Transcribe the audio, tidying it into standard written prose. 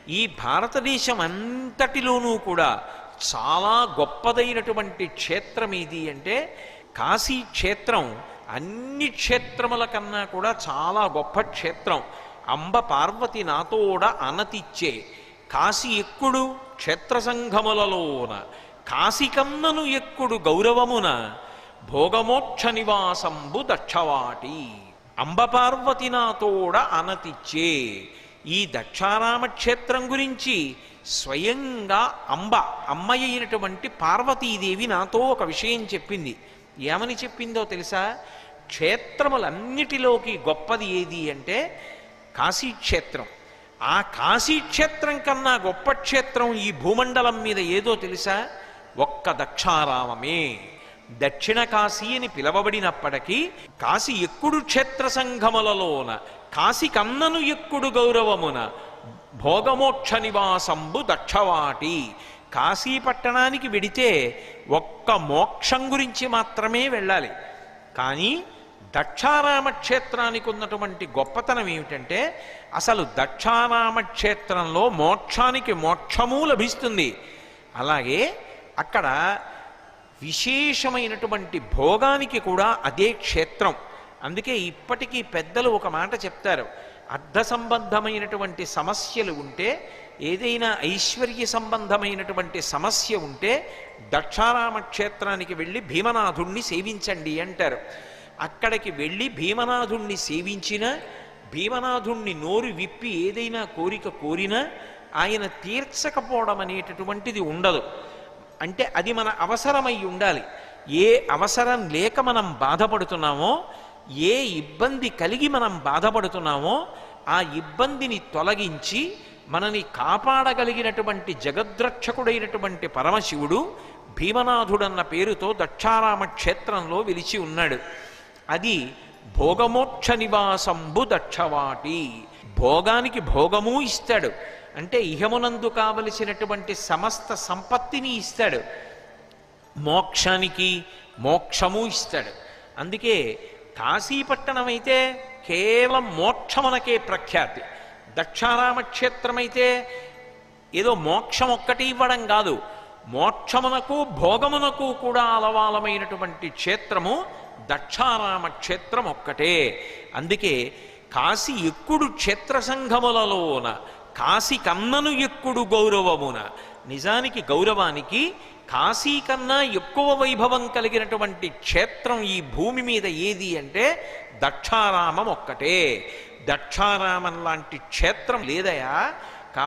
ఈ భారతదేశం అంతటిలోనూ కూడా చాలా గొప్పదైనటువంటి క్షేత్రం ఏది అంటే కాశీ క్షేత్రం. అన్ని క్షేత్రముల కన్నా కూడా చాలా గొప్ప క్షేత్రం. అంబ పార్వతి నాతోడ అనతిచ్చే కాశీ ఎక్కుడు క్షేత్ర సంఘములలోన, కాశీ కన్నను ఎక్కుడు గౌరవమున, భోగమోక్ష నివాసంబు దక్షవాటి. అంబ పార్వతి నాతోడ అనతిచ్చే. ఈ దక్షారామ క్షేత్రం గురించి స్వయంగా అమ్మ అయినటువంటి పార్వతీదేవి నాతో ఒక విషయం చెప్పింది. ఏమని చెప్పిందో తెలుసా? క్షేత్రములన్నిటిలోకి గొప్పది ఏది అంటే కాశీక్షేత్రం. ఆ కాశీక్షేత్రం కన్నా గొప్ప క్షేత్రం ఈ భూమండలం మీద ఏదో తెలుసా? ఒక్క దక్షారామమే. దక్షిణ కాశీ అని పిలవబడినప్పటికీ కాశీ ఎక్కుడు క్షేత్ర సంఘములలోన, కాశీ కన్నను ఎక్కుడు గౌరవమున, భోగమోక్ష నివాసంబు దక్షవాటి. కాశీ పట్టణానికి వెడితే ఒక్క మోక్షం గురించి మాత్రమే వెళ్ళాలి. కానీ దక్షారామ క్షేత్రానికి ఉన్నటువంటి గొప్పతనం ఏమిటంటే అసలు దక్షారామ క్షేత్రంలో మోక్షానికి మోక్షము లభిస్తుంది. అలాగే అక్కడ విశేషమైనటువంటి భోగానికి కూడా అదే క్షేత్రం. అందుకే ఇప్పటికీ పెద్దలు ఒక మాట చెప్తారు, అర్థ సంబంధమైనటువంటి సమస్యలు ఉంటే, ఏదైనా ఐశ్వర్య సంబంధమైనటువంటి సమస్య ఉంటే దక్షారామ క్షేత్రానికి వెళ్ళి భీమనాథుణ్ణి సేవించండి అంటారు. అక్కడికి వెళ్ళి భీమనాథుణ్ణి సేవించిన, భీమనాథుణ్ణి నోరు విప్పి ఏదైనా కోరిక కోరినా ఆయన తీర్చకపోవడం అనేటటువంటిది ఉండదు. అంటే అది మన అవసరమై ఉండాలి. ఏ అవసరం లేక మనం బాధపడుతున్నామో, ఏ ఇబ్బంది కలిగి మనం బాధపడుతున్నామో ఆ ఇబ్బందిని తొలగించి మనని కాపాడగలిగినటువంటి జగద్రక్షకుడైనటువంటి పరమశివుడు భీమనాథుడన్న పేరుతో దక్షారామ క్షేత్రంలో వెలిచి ఉన్నాడు. అది భోగమోక్ష నివాసంబు దక్షవాటి. భోగానికి భోగము ఇస్తాడు, అంటే ఇహమునందు కావలసినటువంటి సమస్త సంపత్తిని ఇస్తాడు. మోక్షానికి మోక్షము ఇస్తాడు. అందుకే కాశీపట్టణం అయితే కేవలం మోక్షమునకే ప్రఖ్యాతి. దక్షారామ క్షేత్రమైతే ఏదో మోక్షం ఒక్కటి ఇవ్వడం కాదు, మోక్షమునకు భోగమునకు కూడా అలవాలమైనటువంటి క్షేత్రము దక్షారామ క్షేత్రం ఒక్కటే. అందుకే కాశీ ఎక్కుడు క్షేత్ర సంఘములలోన, కాశీ కన్నను ఎక్కుడు గౌరవమున. నిజానికి గౌరవానికి కాశీ కన్నా ఎక్కువ వైభవం కలిగినటువంటి క్షేత్రం ఈ భూమి మీద ఏది అంటే దక్షారామం ఒక్కటే. దక్షారామం లాంటి క్షేత్రం లేదయా.